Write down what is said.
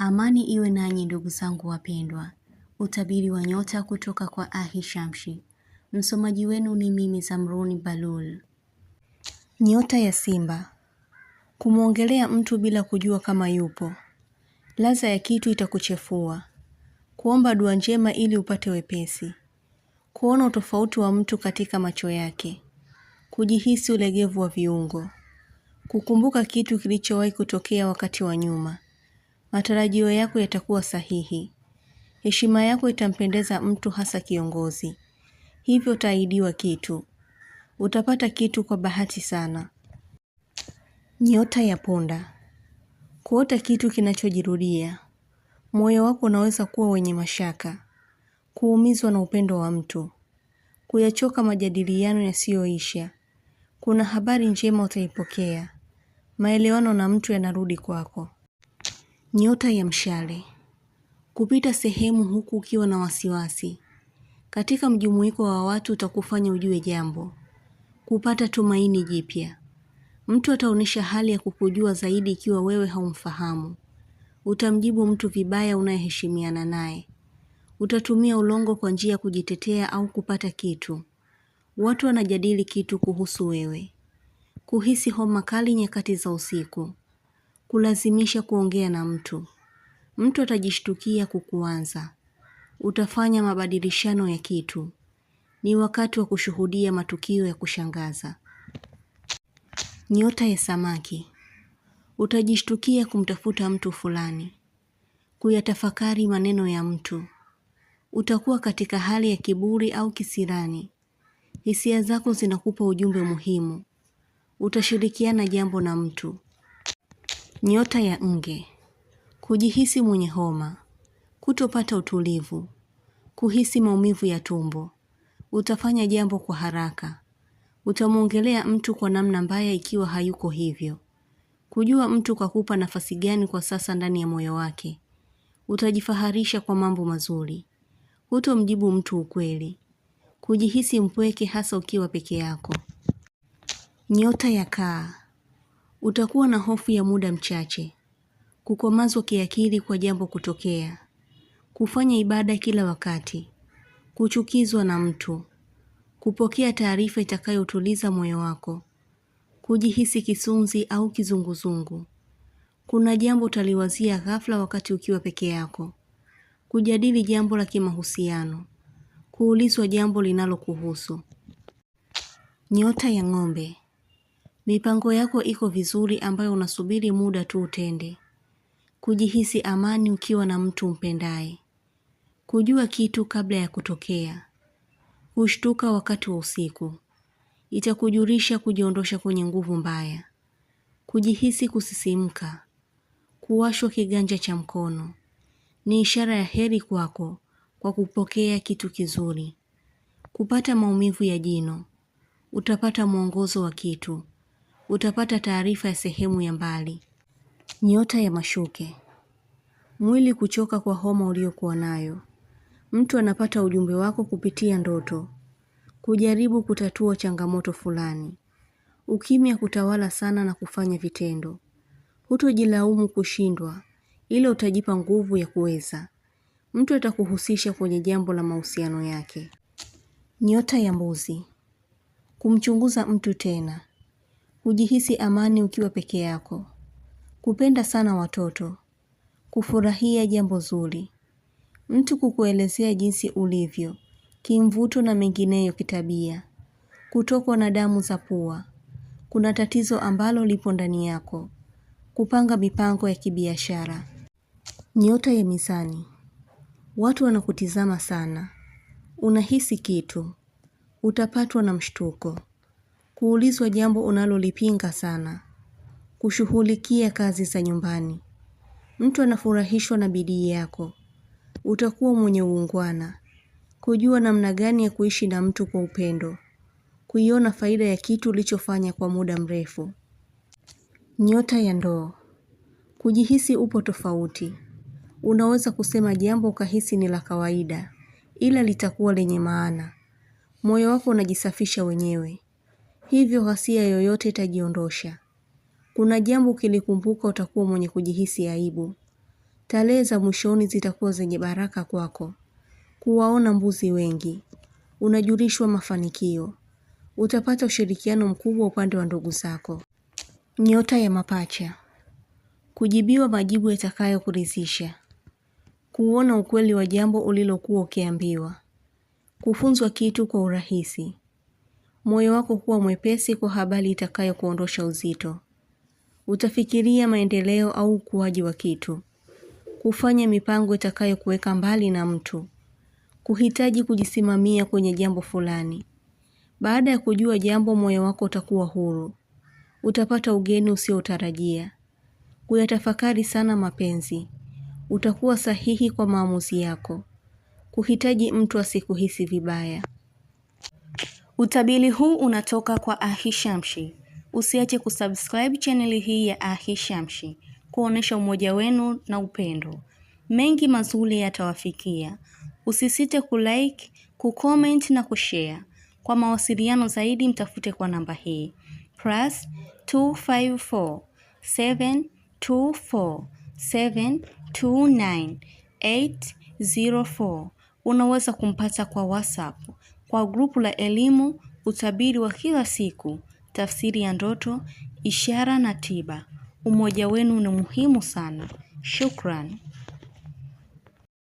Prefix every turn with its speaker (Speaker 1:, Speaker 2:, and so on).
Speaker 1: Amani iwe nanyi ndugu zangu wapendwa. Utabiri wa nyota kutoka kwa Ahishamshi. Msomaji wenu ni mimi Zamruni Balul. Nyota ya Simba. Kumwongelea mtu bila kujua kama yupo. Ladha ya kitu itakuchefua. Kuomba dua njema ili upate wepesi. Kuona utofauti wa mtu katika macho yake. Kujihisi ulegevu wa viungo. Kukumbuka kitu kilichowahi kutokea wakati wa nyuma. Matarajio yako yatakuwa sahihi. Heshima yako itampendeza mtu, hasa kiongozi. Hivyo utaahidiwa kitu. Utapata kitu kwa bahati sana. Nyota ya Punda. Kuota kitu kinachojirudia. Moyo wako unaweza kuwa wenye mashaka. Kuumizwa na upendo wa mtu. Kuyachoka majadiliano yasiyoisha. Kuna habari njema utaipokea. Maelewano na mtu yanarudi kwako. Nyota ya Mshale. Kupita sehemu huku ukiwa na wasiwasi. Katika mjumuiko wa watu utakufanya ujue jambo. Kupata tumaini jipya. Mtu ataonyesha hali ya kukujua zaidi ikiwa wewe haumfahamu. Utamjibu mtu vibaya unayeheshimiana naye. Utatumia ulongo kwa njia ya kujitetea au kupata kitu. Watu wanajadili kitu kuhusu wewe. Kuhisi homa kali nyakati za usiku. Kulazimisha kuongea na mtu. Mtu atajishtukia kukuanza. Utafanya mabadilishano ya kitu. Ni wakati wa kushuhudia matukio ya kushangaza. Nyota ya Samaki. Utajishtukia kumtafuta mtu fulani. Kuyatafakari maneno ya mtu. Utakuwa katika hali ya kiburi au kisirani. Hisia zako zinakupa ujumbe muhimu. Utashirikiana jambo na mtu. Nyota ya Nge. Kujihisi mwenye homa. Kutopata utulivu. Kuhisi maumivu ya tumbo. Utafanya jambo kwa haraka. Utamwongelea mtu kwa namna mbaya ikiwa hayuko hivyo. Kujua mtu kakupa nafasi gani kwa sasa ndani ya moyo wake. Utajifaharisha kwa mambo mazuri. Hutomjibu mtu ukweli. Kujihisi mpweke hasa ukiwa peke yako. Nyota ya Kaa. Utakuwa na hofu ya muda mchache. Kukomazwa kiakili kwa jambo kutokea. Kufanya ibada kila wakati. Kuchukizwa na mtu. Kupokea taarifa itakayotuliza moyo wako. Kujihisi kisunzi au kizunguzungu. Kuna jambo utaliwazia ghafla wakati ukiwa peke yako. Kujadili jambo la kimahusiano. Kuulizwa jambo linalokuhusu. Nyota ya Ng'ombe. Mipango yako iko vizuri ambayo unasubiri muda tu utende. Kujihisi amani ukiwa na mtu mpendaye. Kujua kitu kabla ya kutokea. Kushtuka wakati wa usiku. Itakujulisha kujiondosha kwenye nguvu mbaya. Kujihisi kusisimka. Kuwashwa kiganja cha mkono. Ni ishara ya heri kwako kwa kupokea kitu kizuri. Kupata maumivu ya jino. Utapata mwongozo wa kitu. Utapata taarifa ya sehemu ya mbali. Nyota ya Mashuke. Mwili kuchoka kwa homa uliokuwa nayo. Mtu anapata ujumbe wako kupitia ndoto. Kujaribu kutatua changamoto fulani. Ukimya kutawala sana na kufanya vitendo. Hutojilaumu kushindwa, ila utajipa nguvu ya kuweza. Mtu atakuhusisha kwenye jambo la mahusiano yake. Nyota ya Mbuzi. Kumchunguza mtu tena. Kujihisi amani ukiwa peke yako. Kupenda sana watoto. Kufurahia jambo zuri. Mtu kukuelezea jinsi ulivyo, kimvuto na mengineyo kitabia. Kutokwa na damu za pua. Kuna tatizo ambalo lipo ndani yako. Kupanga mipango ya kibiashara. Nyota ya Mizani. Watu wanakutizama sana. Unahisi kitu. Utapatwa na mshtuko. Kuulizwa jambo unalolipinga sana. Kushughulikia kazi za nyumbani. Mtu anafurahishwa na bidii yako. Utakuwa mwenye uungwana. Kujua namna gani ya kuishi na mtu kwa upendo. Kuiona faida ya kitu ulichofanya kwa muda mrefu. Nyota ya Ndoo. Kujihisi upo tofauti. Unaweza kusema jambo ukahisi ni la kawaida, ila litakuwa lenye maana. Moyo wako unajisafisha wenyewe. Hivyo ghasia yoyote itajiondosha. Kuna jambo ukilikumbuka utakuwa mwenye kujihisi aibu. Tarehe za mwishoni zitakuwa zenye baraka kwako. Kuwaona mbuzi wengi. Unajulishwa mafanikio. Utapata ushirikiano mkubwa upande wa ndugu zako. Nyota ya mapacha. Kujibiwa majibu yatakayokuridhisha. Kuona ukweli wa jambo ulilokuwa ukiambiwa. Kufunzwa kitu kwa urahisi. Moyo wako kuwa mwepesi kwa habari itakayokuondosha uzito. Utafikiria maendeleo au ukuaji wa kitu. Kufanya mipango itakayokuweka mbali na mtu. Kuhitaji kujisimamia kwenye jambo fulani. Baada ya kujua jambo, moyo wako utakuwa huru. Utapata ugeni usiotarajia. Kuyatafakari sana mapenzi. Utakuwa sahihi kwa maamuzi yako. Kuhitaji mtu asikuhisi vibaya. Utabiri huu unatoka kwa Ahishamshi. Usiache kusubscribe chaneli hii ya Ahishamshi kuonesha umoja wenu na upendo. Mengi mazuri yatawafikia. Usisite kulike, kucomment na kushare. Kwa mawasiliano zaidi mtafute kwa namba hii +254 724 729 804. Unaweza kumpata kwa WhatsApp, kwa grupu la elimu, utabiri wa kila siku, tafsiri ya ndoto, ishara na tiba. Umoja wenu ni muhimu sana. Shukran.